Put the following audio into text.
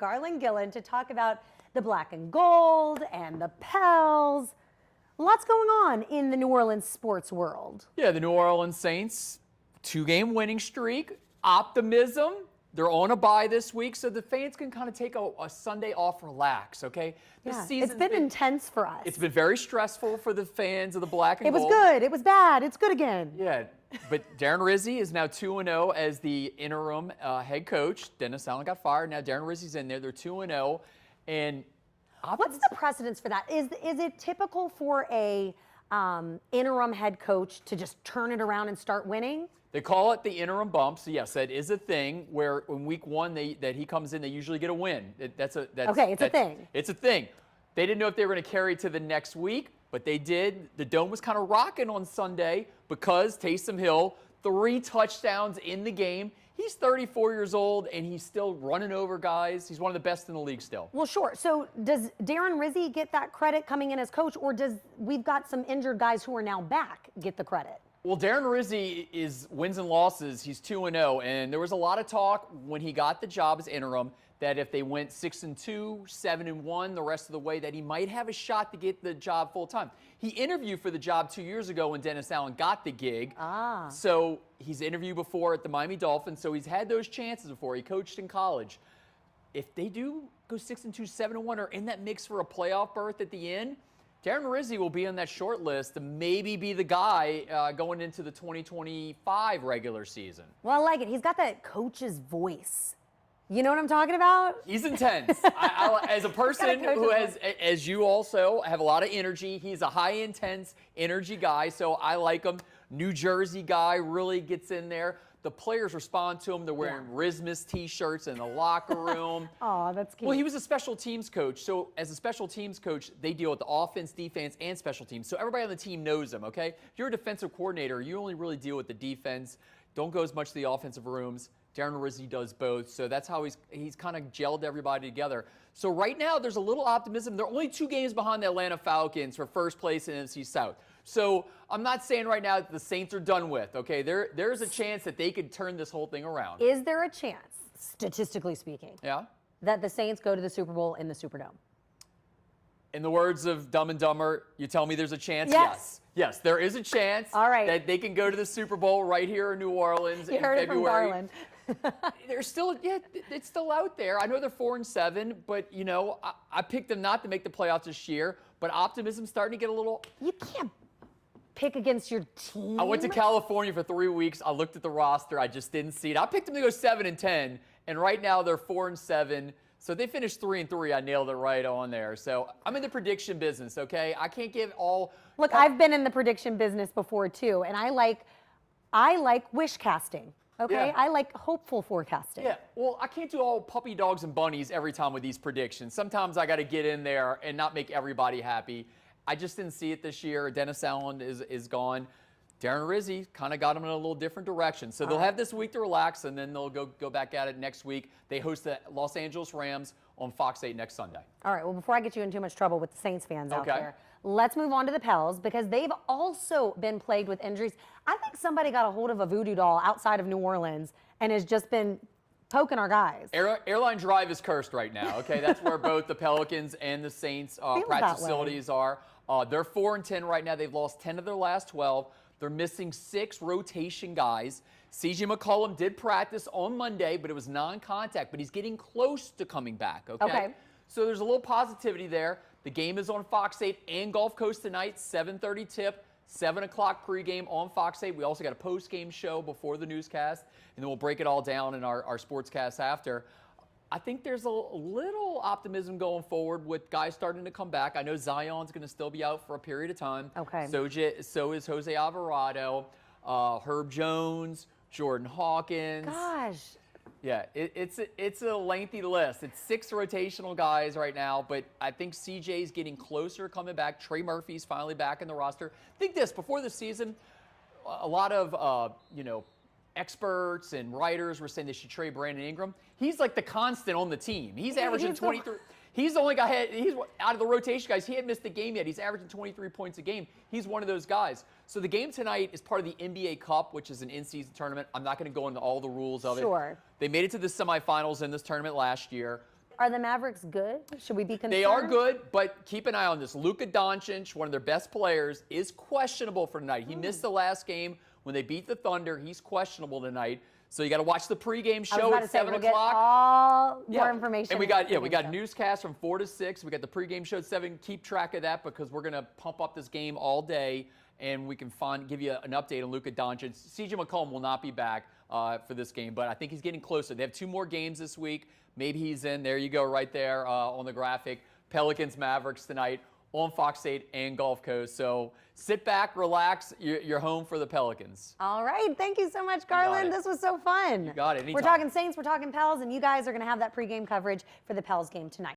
Garland Gillen to talk about the black and gold and the Pels. Lots going on in the New Orleans sports world. Yeah, the New Orleans Saints, 2-game winning streak, optimism. They're on a bye this week, so the fans can kind of take a Sunday off, relax, okay? This it's been intense for us. It's been very stressful for the fans of the black and gold. It was good. It was bad. It's good again. Yeah, but Darren Rizzi is now 2-0 as the interim head coach. Dennis Allen got fired. Now Darren Rizzi's in there. They're 2-0. And what's the precedence for that? Is it typical for a interim head coach to just turn it around and start winning? They call it the interim bump. So yes, that is a thing where in week one that he comes in, they usually get a win. It's a thing. It's a thing. They didn't know if they were going to carry it to the next week, but they did. The dome was kind of rocking on Sunday because Taysom Hill, 3 touchdowns in the game. He's 34 years old, and he's still running over guys. He's one of the best in the league still. Well, sure. So does Darren Rizzi get that credit coming in as coach, or does we've got some injured guys who are now back get the credit? Well, Darren Rizzi is wins and losses. He's 2-0, and there was a lot of talk when he got the job as interim that if they went 6-2, 7-1 the rest of the way, that he might have a shot to get the job full time. He interviewed for the job 2 years ago when Dennis Allen got the gig. So he's interviewed before at the Miami Dolphins, so he's had those chances before. He coached in college. If they do go 6-2, 7-1, or in that mix for a playoff berth at the end, Darren Rizzi will be on that short list to maybe be the guy going into the 2025 regular season. Well, I like it. He's got that coach's voice. You know what I'm talking about? He's intense. As a person who has, as you also, have a lot of energy, he's a high intense energy guy, so I like him. New Jersey guy, really gets in there. The players respond to him. They're wearing Rizmas t-shirts in the locker room. Oh, that's cute. Well, he was a special teams coach. So as a special teams coach, they deal with the offense, defense, and special teams. So everybody on the team knows him, okay? If you're a defensive coordinator, you only really deal with the defense. Don't go as much to the offensive rooms. Darren Rizzi does both. So that's how he's kind of gelled everybody together. So right now, there's a little optimism. They're only 2 games behind the Atlanta Falcons for first place in NFC South. So I'm not saying right now that the Saints are done with, okay? There's a chance that they could turn this whole thing around. Is there a chance, statistically speaking, that the Saints go to the Super Bowl in the Superdome? In the words of Dumb and Dumber, you tell me there's a chance? Yes. Yes, there is a chance that they can go to the Super Bowl right here in New Orleans in February. It from Garland. They're still, it's still out there. I know they're 4-7, but, you know, I picked them not to make the playoffs this year, but optimism's starting to get a little... You can't pick against your team. I went to California for 3 weeks. I looked at the roster. I just didn't see it. I picked them to go 7-10, and right now they're 4-7. So if they finished 3-3, I nailed it right on there. So I'm in the prediction business, okay? I can't give all... Look, I've been in the prediction business before, too, and I like wish casting. Okay, I like hopeful forecasting. Yeah, well, I can't do all puppy dogs and bunnies every time with these predictions. Sometimes I got to get in there and not make everybody happy. I just didn't see it this year. Dennis Allen is gone. Darren Rizzi kind of got him in a little different direction. So they'll have this week to relax, and then they'll go back at it next week. They host the Los Angeles Rams on Fox 8 next Sunday. All right, well, before I get you in too much trouble with the Saints fans out there, let's move on to the Pels because they've also been plagued with injuries. I think somebody got a hold of a voodoo doll outside of New Orleans and has just been poking our guys. Airline Drive is cursed right now, okay? That's where both the Pelicans and the Saints practice facilities are. They're 4-10 right now. They've lost 10 of their last 12. They're missing 6 rotation guys. C.J. McCollum did practice on Monday, but it was non-contact, but he's getting close to coming back, okay? So there's a little positivity there. The game is on Fox 8 and Gulf Coast tonight, 7:30 tip, 7 o'clock pregame on Fox 8. We also got a post-game show before the newscast, and then we'll break it all down in our sportscast after. I think there's a little optimism going forward with guys starting to come back. I know Zion's going to still be out for a period of time. So is Jose Alvarado, Herb Jones, Jordan Hawkins. Gosh. Yeah, it's a lengthy list. It's 6 rotational guys right now, but I think CJ's getting closer coming back. Trey Murphy's finally back in the roster. Think this, before the season, a lot of, experts and writers were saying they should trade Brandon Ingram. He's like the constant on the team. He's averaging 23. He's the only guy, he's out of the rotation guys. He hadn't missed a game yet. He's averaging 23 points a game. He's one of those guys. So the game tonight is part of the NBA Cup, which is an in-season tournament. I'm not going to go into all the rules of it. Sure. They made it to the semifinals in this tournament last year. Are the Mavericks good? Should we be concerned? They are good, but keep an eye on this. Luka Doncic, one of their best players, is questionable for tonight. He missed the last game when they beat the Thunder. He's questionable tonight. So you got to watch the pregame show at 7 we'll o'clock. Get all more information. And we got newscasts from 4 to 6. We got the pregame show at 7. Keep track of that because we're going to pump up this game all day, and we can give you an update on Luka Doncic. CJ McCollum will not be back for this game, but I think he's getting closer. They have 2 more games this week. Maybe he's in. There you go, right there on the graphic. Pelicans, Mavericks tonight on Fox 8 and Gulf Coast. So sit back, relax. You're home for the Pelicans. All right. Thank you so much, Garland. This was so fun. You got it. Anytime. We're talking Saints, we're talking Pels, and you guys are going to have that pregame coverage for the Pels game tonight.